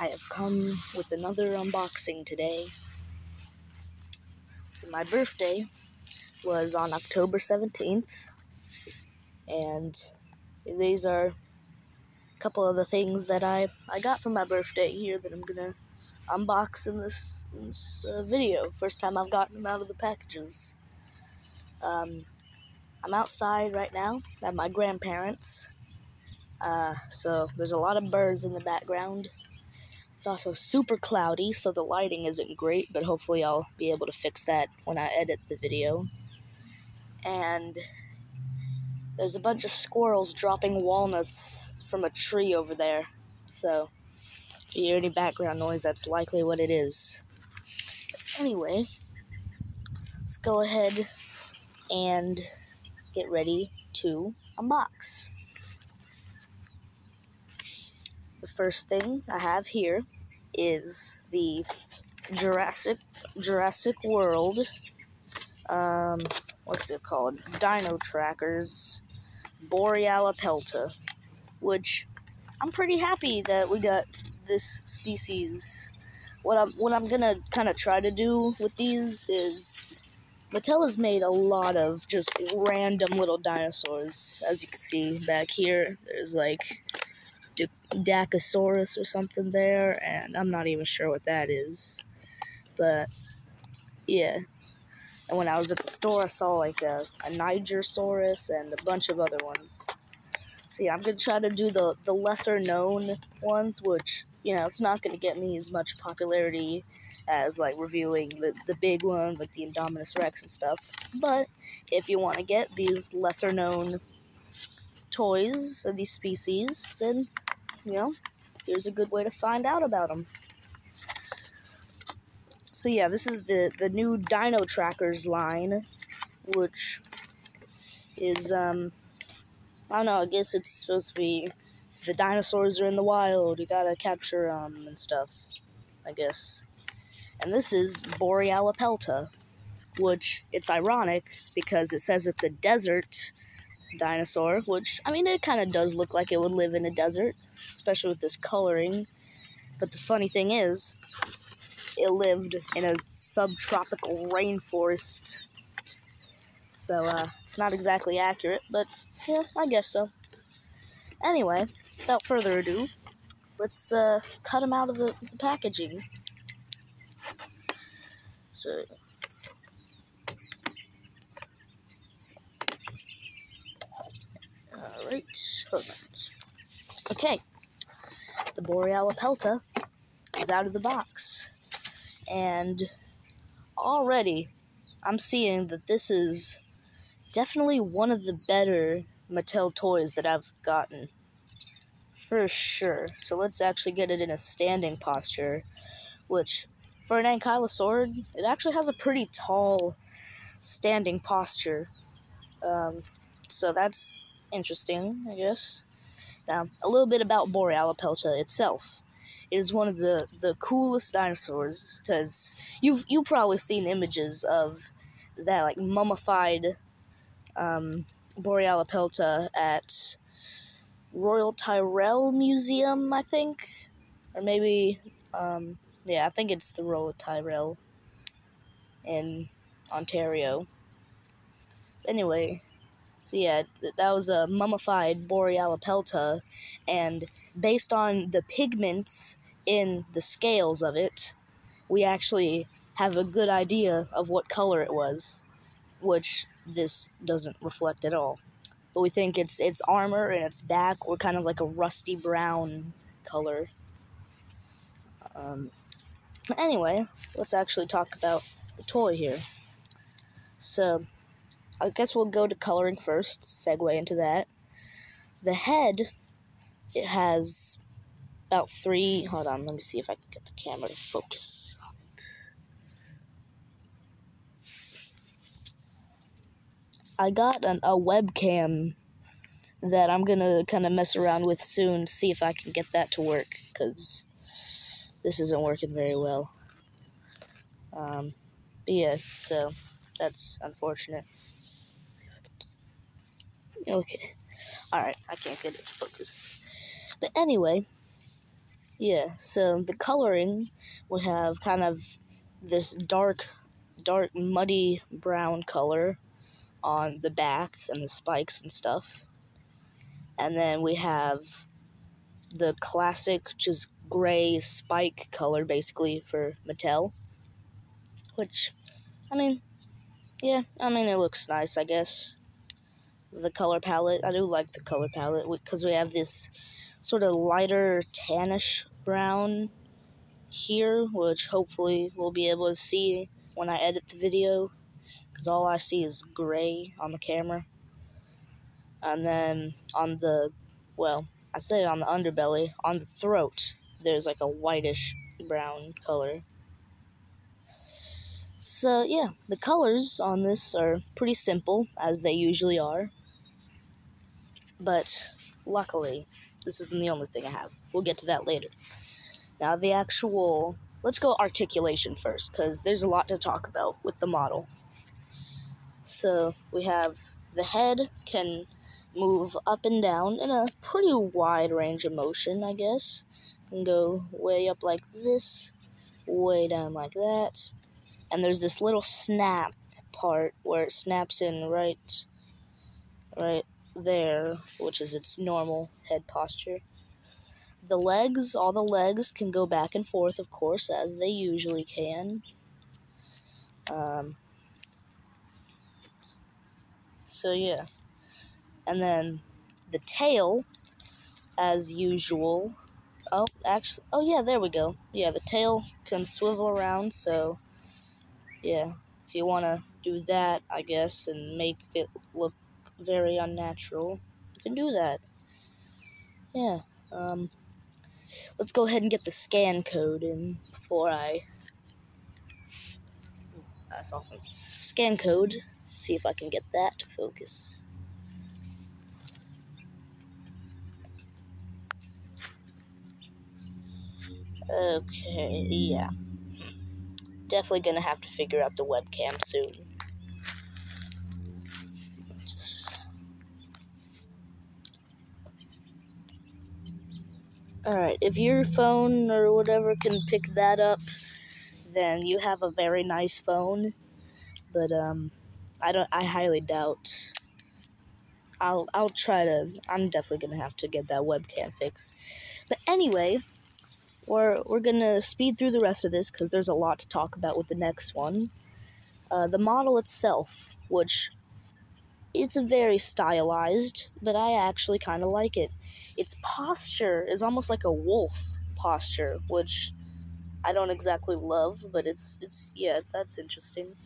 I have come with another unboxing today. So my birthday was on October 17th, and these are a couple of the things that I got for my birthday here that I'm gonna unbox in this video. First time I've gotten them out of the packages. I'm outside right now at my grandparents', so there's a lot of birds in the background. It's also super cloudy, so the lighting isn't great, but hopefully I'll be able to fix that when I edit the video. And there's a bunch of squirrels dropping walnuts from a tree over there, so if you hear any background noise, that's likely what it is. Anyway, let's go ahead and get ready to unbox. The first thing I have here is the Jurassic World, what's it called? Dino Trackers, Borealopelta, which I'm pretty happy that we got this species. What I'm gonna kind of try to do with these is, Mattel has made a lot of just random little dinosaurs. As you can see back here, there's like Psittacosaurus or something there, and I'm not even sure what that is, but yeah. And when I was at the store, I saw like a Nigersaurus and a bunch of other ones. So yeah, I'm gonna try to do the lesser known ones, which, you know, it's not gonna get me as much popularity as like reviewing the big ones like the Indominus Rex and stuff. But if you want to get these lesser known toys of these species, then, you know, here's a good way to find out about them. So yeah, this is the new Dino Trackers line, which is, I don't know, I guess it's supposed to be the dinosaurs are in the wild, you gotta capture them and stuff, I guess. And this is Borealopelta, which, it's ironic because it says it's a desert dinosaur, which, I mean, it kind of does look like it would live in a desert, especially with this coloring. But the funny thing is, it lived in a subtropical rainforest. So, it's not exactly accurate, but yeah, I guess so. Anyway, without further ado, let's cut them out of the packaging. So, alright, hold on. Okay, the Borealopelta is out of the box, and already I'm seeing that this is definitely one of the better Mattel toys that I've gotten, for sure. So let's actually get it in a standing posture, which, for an ankylosaurid, it actually has a pretty tall standing posture, so that's interesting, I guess. Now, a little bit about Borealopelta itself. It is one of the coolest dinosaurs, because you've probably seen images of that, like, mummified Borealopelta at Royal Tyrrell Museum, I think, or maybe, yeah, I think it's the Royal Tyrrell in Ontario. Anyway, so yeah, that was a mummified Borealopelta, and based on the pigments in the scales of it, we actually have a good idea of what color it was, which this doesn't reflect at all. But we think its armor and its back were kind of like a rusty brown color. Anyway, let's actually talk about the toy here. So, I guess we'll go to coloring first, segue into that. The head, it has about 3, hold on, let me see if I can get the camera to focus on it. I got a webcam that I'm gonna kind of mess around with soon to see if I can get that to work, because this isn't working very well. But yeah, so that's unfortunate. Okay, alright, I can't get it to focus. But anyway, yeah, so the coloring would have kind of this dark muddy brown color on the back and the spikes and stuff. And then we have the classic just gray spike color basically for Mattel, which, I mean, yeah, I mean, it looks nice, I guess. The color palette, I do like the color palette because we have this sort of lighter tannish brown here, which hopefully we'll be able to see when I edit the video, because all I see is gray on the camera. And then on the, well, I say on the underbelly, on the throat, there's like a whitish brown color. So yeah, the colors on this are pretty simple, as they usually are. But luckily, this isn't the only thing I have. We'll get to that later. Now the actual, let's go articulation first, because there's a lot to talk about with the model. So we have the head can move up and down in a pretty wide range of motion, I guess. Can go way up like this, way down like that. And there's this little snap part where it snaps in right there, which is its normal head posture. The legs, all the legs can go back and forth, of course, as they usually can. So yeah. And then the tail, as usual. Oh, actually, oh yeah, there we go. Yeah, the tail can swivel around, so yeah, if you want to do that, I guess, and make it look very unnatural, you can do that. Yeah, let's go ahead and get the scan code in before that's awesome. Scan code, see if I can get that to focus. Okay, yeah. Definitely gonna have to figure out the webcam soon. Alright, if your phone or whatever can pick that up, then you have a very nice phone. But I highly doubt. I'm definitely gonna have to get that webcam fixed. But anyway, we're gonna speed through the rest of this because there's a lot to talk about with the next one. The model itself, which it's a very stylized, but I actually kind of like it. Its posture is almost like a wolf posture, which I don't exactly love, but it's yeah, that's interesting.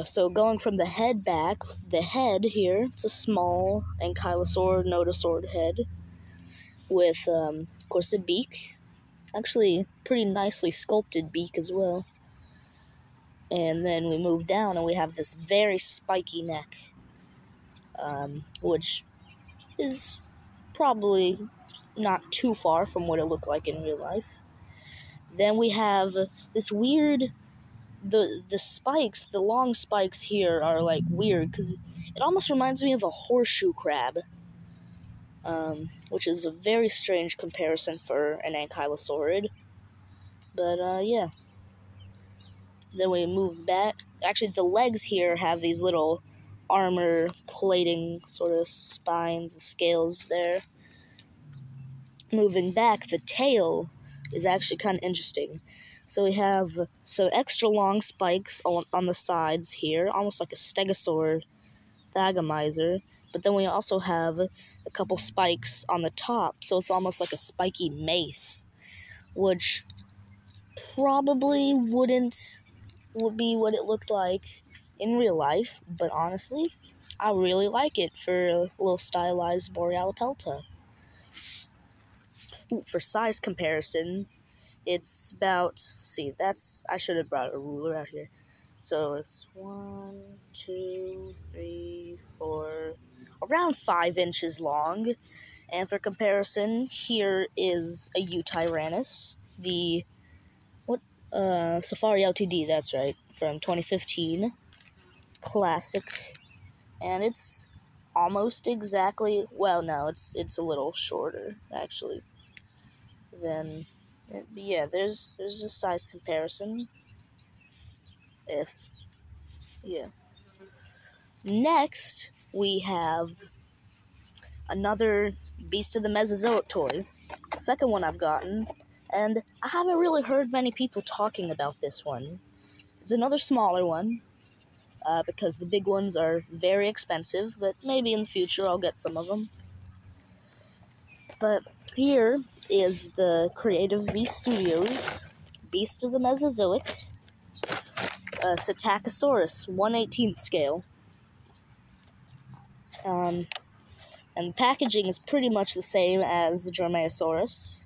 So going from the head back, the head here, it's a small ankylosaur nodosaur head with, of course, a beak. Actually, pretty nicely sculpted beak as well. And then we move down and we have this very spiky neck, which is probably not too far from what it looked like in real life. Then we have this weird, the spikes, the long spikes here are like weird because it almost reminds me of a horseshoe crab, which is a very strange comparison for an ankylosaurid. But yeah. Then we move back. Actually, the legs here have these little armor plating sort of spines, scales there. Moving back, the tail is actually kind of interesting. So we have some extra long spikes on the sides here, almost like a stegosaur thagomizer. But then we also have a couple spikes on the top, so it's almost like a spiky mace, which probably would be what it looked like in real life, but honestly, I really like it for a little stylized Borealopelta. For size comparison, it's about, I should have brought a ruler out here. So it's 1, 2, 3, 4, around 5 inches long. And for comparison, here is a Eutyrannus, the Safari LTD, that's right, from 2015, classic, and it's almost exactly, well, no, it's a little shorter, actually. then yeah, there's a size comparison. Yeah. Next, we have another Beast of the Mesozoic toy. Second one I've gotten, and I haven't really heard many people talking about this one. It's another smaller one, because the big ones are very expensive, but maybe in the future I'll get some of them. But here is the Creative Beast Studios Beast of the Mesozoic Psittacosaurus 1/18 scale. And the packaging is pretty much the same as the Dromaeosaurus.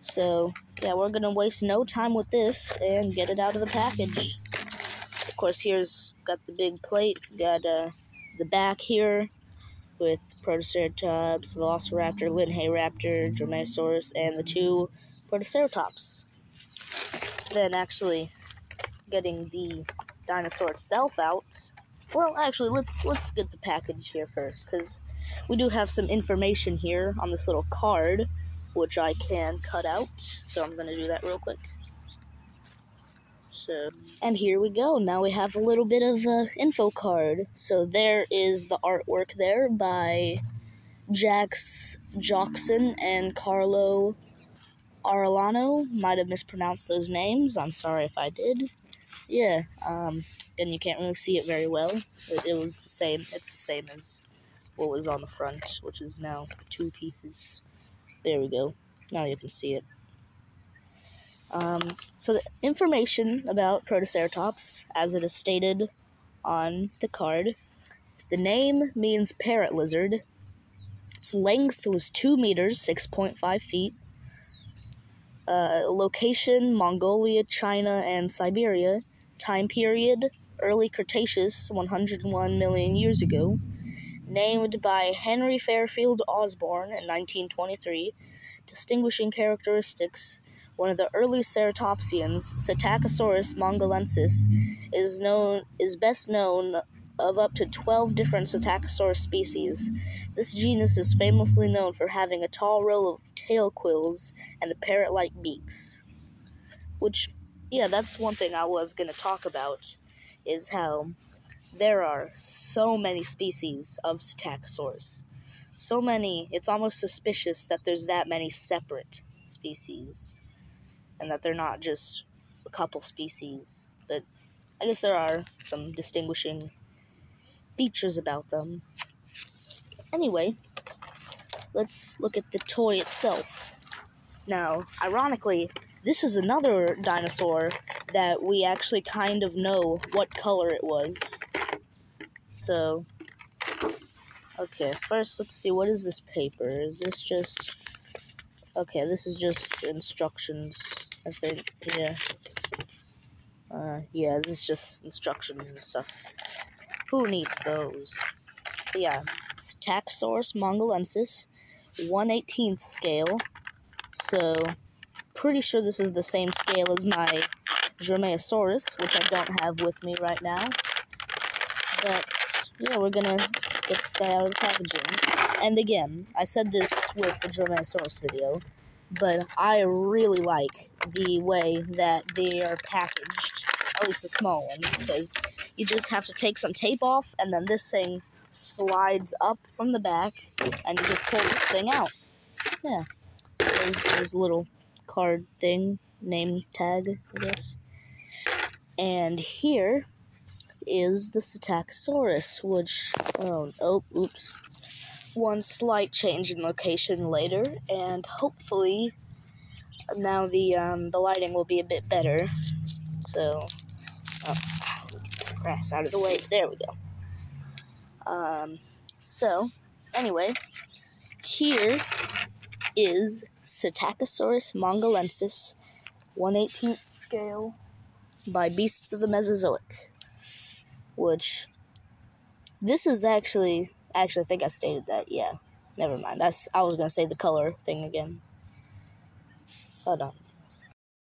So, yeah, we're going to waste no time with this and get it out of the package. Of course, here's got the big plate, got the back here with Protoceratops, Velociraptor, Linhairaptor, Dromaeosaurus, and the 2 Protoceratops. Then actually getting the dinosaur itself out. Well, actually, let's get the package here first, because we do have some information here on this little card, which I can cut out, so I'm going to do that real quick. So, and here we go. Now we have a little bit of info card. So there is the artwork there by Jax Joxon and Carlo Arellano. Might have mispronounced those names. I'm sorry if I did. Yeah, and you can't really see it very well. It was the same. It's the same as what was on the front, which is now 2 pieces. There we go. Now you can see it. So the information about Protoceratops, as it is stated on the card, the name means parrot lizard. Its length was 2 meters, 6.5 feet. Location, Mongolia, China, and Siberia. Time period, early Cretaceous, 101 million years ago. Named by Henry Fairfield Osborn in 1923. Distinguishing characteristics: one of the early ceratopsians, Psittacosaurus mongolensis, is best known of up to 12 different Psittacosaurus species. This genus is famously known for having a tall row of tail quills and parrot-like beaks. Which, yeah, that's one thing I was going to talk about, is how there are so many species of Psittacosaurus. So many, it's almost suspicious that there's that many separate species, and that they're not just a couple species, but I guess there are some distinguishing features about them. Anyway, let's look at the toy itself. Now, ironically, this is another dinosaur that we actually kind of know what color it was. So, okay, first let's see, what is this paper? Is this just... Okay, this is just instructions, I think, yeah. Yeah, this is just instructions and stuff. Who needs those? But yeah, Psittacosaurus mongolensis, 1/18 scale. So, pretty sure this is the same scale as my Dromaeosaurus, which I don't have with me right now. But, yeah, we're gonna get this guy out of the packaging. And again, I said this with the Dromaeosaurus video, but I really like the way that they are packaged, at least the small ones, because you just have to take some tape off, and then this thing slides up from the back, and you just pull this thing out. Yeah, there's a little card thing, name tag, I guess. And here is the Psittacosaurus, which, oops. One slight change in location later, and hopefully now the lighting will be a bit better. So, grass out of the way. There we go. So, anyway, here is Psittacosaurus mongolensis, 1/18 scale, by Beasts of the Mesozoic, which, this is actually, I think I stated that, yeah, never mind, I was going to say the color thing again. Hold on.